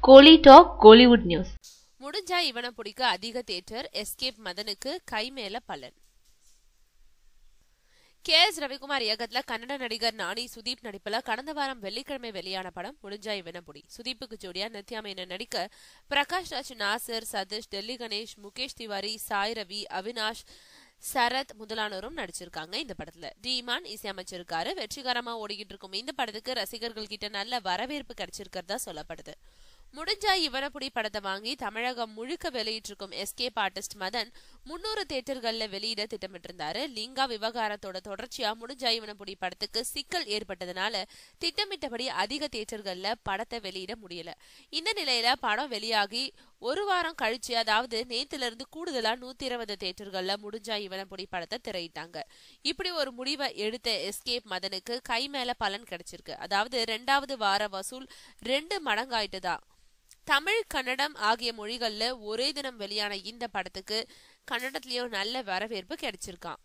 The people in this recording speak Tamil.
கோலி டாக் கோலிவுட் நியூஸ். முடிஞ்சா இவனை பிடிக்க அதிக தியேட்டர், எஸ்கேப் மதனுக்கு கை மேல பலன். கே.எஸ். ரவிக்குமார் இயக்கத்துல கன்னட நடிகர் நானி சுதீப் நடிப்புல கடந்த வாரம் வெள்ளிக்கிழமை வெளியான படம் முடிஞ்சா இவனை புடி. சுதீப்புக்கு ஜோடியா நித்யா மேனன் நடிக்க பிரகாஷ் ராஜ், நாசர், சதீஷ், டெல்லி கணேஷ், முகேஷ் திவாரி, சாய் ரவி, அவினாஷ், சரத் முதலானோரும் நடிச்சிருக்காங்க. இந்த படத்துல டி.இமான் இசையமைச்சிருக்காரு. வெற்றிகரமா ஓடிக்கிட்டு இருக்கும் இந்த படத்துக்கு ரசிகர்கள் கிட்ட நல்ல வரவேற்பு கிடைச்சிருக்கிறதா சொல்லப்படுது. முடிஞ்சா இவனப்புடி படத்தை வாங்கி தமிழகம் முழுக்க வெளியிட்டிருக்கும் எஸ்கேப் ஆர்டிஸ்ட் மதன் 300 தியேட்டர்கள்ல வெளியிட திட்டமிட்டிருந்தாரு. லிங்கா விவகாரத்தோட தொடர்ச்சியா முடிஞ்சா இவனப்புடி படத்துக்கு சிக்கல் ஏற்பட்டதுனால திட்டமிட்டபடி அதிக தியேட்டர்கள்ல படத்தை வெளியிட முடியல. இந்த நிலையில படம் வெளியாகி ஒரு வாரம் கழிச்சு, அதாவது நேத்துல இருந்து கூடுதலா 120 தியேட்டர்கள்ல முடிஞ்சா இவனப்புடி படத்தை திரையிட்டாங்க. இப்படி ஒரு முடிவை எடுத்த எஸ்கேப் மதனுக்கு கை மேல பலன் கிடைச்சிருக்கு. அதாவது 2வது வார வசூல் 2 மடங்காயிட்டுதான். தமிழ், கன்னடம் ஆகிய மொழிகள்ல ஒரே தினம் வெளியான இந்த படத்துக்கு கன்னடத்திலயும் நல்ல வரவேற்பு கிடைச்சிருக்கான்.